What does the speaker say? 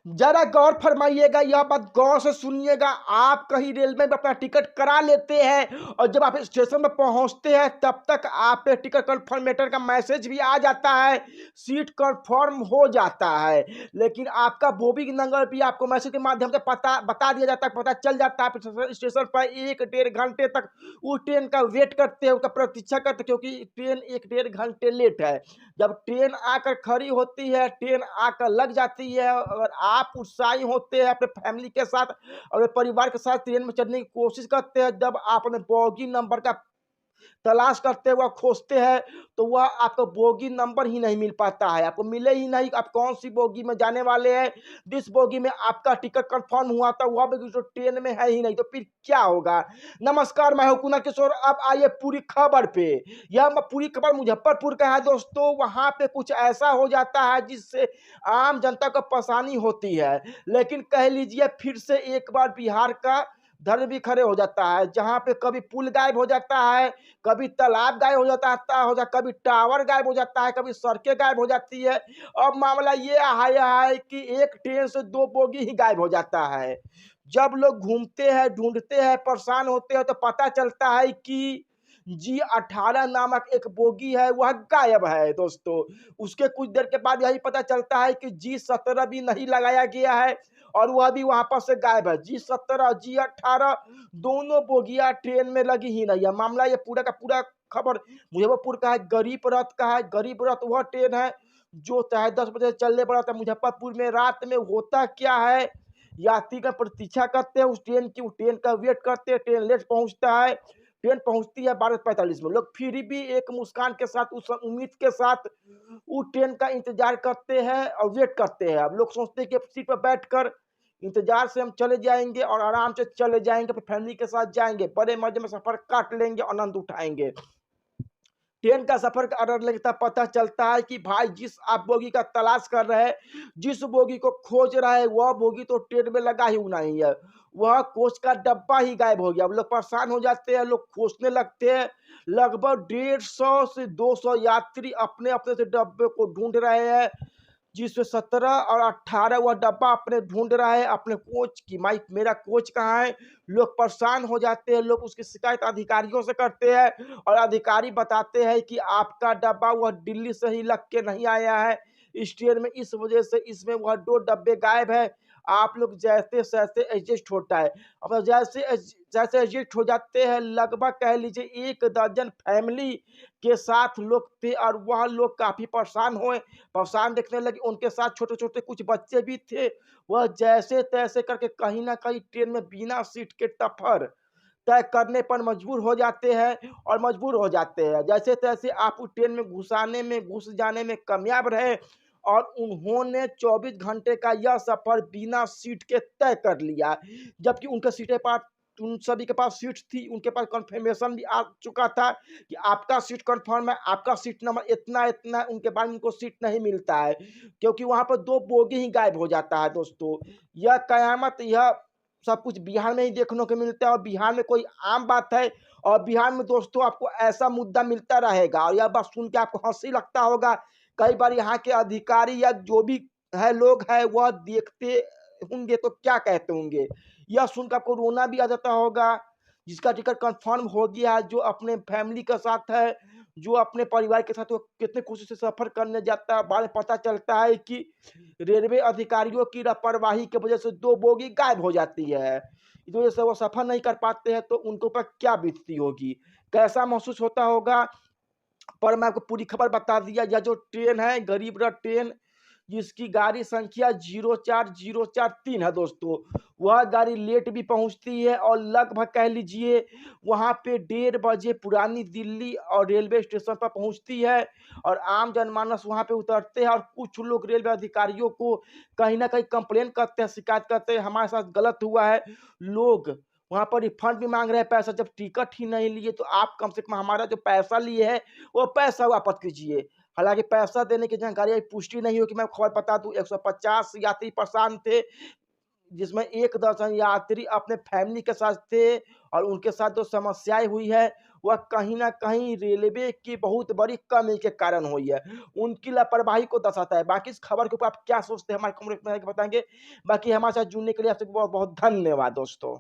जरा गौर फरमाइएगा, यह बात गौर से सुनिएगा। आप कहीं रेलवे में अपना टिकट करा लेते हैं और जब आप स्टेशन में पहुंचते हैं तब तक आप पे टिकट कन्फर्मेटर का मैसेज भी आ जाता है, सीट कन्फर्म हो जाता है। लेकिन आपका बोगी नंबर भी आपको मैसेज के माध्यम से पता बता दिया जाता है, पता चल जाता है। आप स्टेशन पर 1-1.5 घंटे तक उस ट्रेन का वेट करते हैं, उसका प्रतीक्षा करते हैं, क्योंकि ट्रेन 1-1.5 घंटे लेट है। जब ट्रेन आकर खड़ी होती है, ट्रेन आकर लग जाती है, अगर आप उत्साही होते हैं अपने फैमिली के साथ, अपने परिवार के साथ ट्रेन में चढ़ने की कोशिश करते हैं, जब आप अपने बोगी नंबर का तलाश करते हुए खोजते हैं, तो वह आपको बोगी नंबर ही नहीं मिल पाता है, आपको मिले ही नहीं। आप कौन सी बोगी में जाने वाले हैं, जिस बोगी में आपका टिकट कंफर्म हुआ था वह बोगी तो ट्रेन में है ही नहीं, तो फिर क्या होगा। नमस्कार, मैं हूं कुणाल किशोर। अब आइए पूरी खबर पे। यह पूरी खबर मुजफ्फरपुर का है दोस्तों। वहां पे कुछ ऐसा हो जाता है जिससे आम जनता को परेशानी होती है, लेकिन कह लीजिए फिर से एक बार बिहार का धर्म भी खड़े हो जाता है, जहां पे कभी पुल गायब हो जाता है, कभी तालाब गायब हो जाता है, कभी टावर गायब हो जाता है, कभी सड़कें गायब हो जाती है। अब मामला ये आया है कि एक ट्रेन से 2 बोगी ही गायब हो जाता है। जब लोग घूमते हैं, ढूंढते हैं, परेशान होते हैं, तो पता चलता है कि G18 नामक एक बोगी है, वह गायब है दोस्तों। उसके कुछ देर के बाद यही पता चलता है कि G17 भी नहीं लगाया गया है और वह भी वहां पर से गायब है। G17 G18 दोनों बोगियां ट्रेन में लगी ही नहीं है। मामला ये पूरा का पूरा खबर मुजफ्फरपुर का है, गरीब रथ का है। गरीब रथ वह ट्रेन है जो चाहे 10 बजे चलने पड़ा था मुजफ्फरपुर में। रात में होता क्या है, यात्री का प्रतीक्षा करते हैं उस ट्रेन की, उस ट्रेन का वेट करते हैं, ट्रेन लेट पहुंचता है। ट्रेन पहुंचती है 12:45 में। लोग फिर भी एक मुस्कान के साथ, उस उम्मीद के साथ उस ट्रेन का इंतजार करते हैं और वेट करते हैं। अब लोग सोचते हैं कि सीट पर बैठकर इंतजार से हम चले जाएंगे और आराम से चले जाएंगे, अपनी फैमिली के साथ जाएंगे, बड़े मजे में सफर काट लेंगे, आनंद उठाएंगे। ट्रेन का सफर का ऑर्डर लगता पता चलता है कि भाई जिस आप बोगी का तलाश कर रहे हैं, जिस बोगी को खोज रहे हैं, वह बोगी तो ट्रेन में लगा ही नहीं है, वह कोच का डब्बा ही गायब हो गया। अब लोग परेशान हो जाते हैं, लोग खोजने लगते हैं। लगभग 150 से 200 यात्री अपने अपने से डब्बे को ढूंढ रहे हैं, जिसमें 17 और 18 वह डब्बा अपने ढूंढ रहा है अपने कोच की। माइक मेरा कोच कहाँ है। लोग परेशान हो जाते हैं, लोग उसकी शिकायत अधिकारियों से करते हैं और अधिकारी बताते हैं कि आपका डब्बा वह दिल्ली से ही लग के नहीं आया है इस ट्रेन में, इस वजह से इसमें वह 2 डब्बे गायब है। आप लोग जैसे जैसे एडजस्ट होता है, अब जैसे जैसे एडजस्ट हो जाते हैं, लगभग कह लीजिए 1 दर्जन फैमिली के साथ लोग थे और वह लोग काफी परेशान हुए, परेशान देखने लगे। उनके साथ छोटे छोटे कुछ बच्चे भी थे। वह जैसे तैसे करके कहीं ना कहीं ट्रेन में बिना सीट के सफर तय करने पर मजबूर हो जाते हैं और मजबूर हो जाते हैं। जैसे तैसे आप उस ट्रेन में घुस जाने में कामयाब रहे और उन्होंने 24 घंटे का यह सफर बिना सीट के तय कर लिया, जबकि उनके सीटें पर उन सभी के पास सीट थी, उनके पास कंफर्मेशन भी आ चुका था कि आपका सीट कंफर्म है, आपका सीट नंबर इतना इतना है। उनके बाद उनको सीट नहीं मिलता है, क्योंकि वहां पर 2 बोगी ही गायब हो जाता है दोस्तों। यह कयामत, यह सब कुछ बिहार में ही देखने को मिलता है और बिहार में कोई आम बात है। और बिहार में दोस्तों आपको ऐसा मुद्दा मिलता रहेगा और यह बात सुन के आपको हंसी लगता होगा। कई बार यहाँ के अधिकारी या जो भी है लोग है वह देखते होंगे तो क्या कहते होंगे। यह सुनकर आपको रोना भी आ जाता होगा। जिसका टिकट कंफर्म हो गया है, जो अपने फैमिली के साथ है, जो अपने परिवार के साथ, वो कितने खुशी से सफर करने जाता है, बाद में पता चलता है कि रेलवे अधिकारियों की लापरवाही की वजह से 2 बोगी गायब हो जाती है। इस वजह से वो सफर नहीं कर पाते हैं, तो उनके ऊपर क्या बीतती होगी, कैसा महसूस होता होगा। पर मैं आपको पूरी खबर बता दिया। यह जो ट्रेन है गरीब रथ ट्रेन, जिसकी गाड़ी संख्या 04043 है दोस्तों, वह गाड़ी लेट भी पहुंचती है और लगभग कह लीजिए वहां पे 1:30 बजे पुरानी दिल्ली और रेलवे स्टेशन पर पहुंचती है और आम जनमानस वहां पे उतरते हैं और कुछ लोग रेलवे अधिकारियों को कहीं ना कहीं कंप्लेन करते हैं, शिकायत करते हैं हमारे साथ गलत हुआ है। लोग वहां पर रिफंड भी मांग रहे हैं पैसा, जब टिकट ही नहीं लिए तो आप कम से कम हमारा जो पैसा लिए है वो पैसा वापस कीजिए। हालांकि पैसा देने की जानकारी अभी पुष्टि नहीं हो कि मैं खबर बता दूं 150 यात्री परेशान थे, जिसमें 1 दर्जन यात्री अपने फैमिली के साथ थे और उनके साथ जो समस्याएं हुई है वह कहीं न कहीं रेलवे की बहुत बड़ी कमी के कारण हुई है। उनकी लापरवाही को दर्शाता है। बाकी इस खबर के ऊपर आप क्या सोचते हैं हमारे कमेंट में बताएँगे। बाकी हमारे साथ जुड़ने के लिए आपसे बहुत-बहुत धन्यवाद दोस्तों।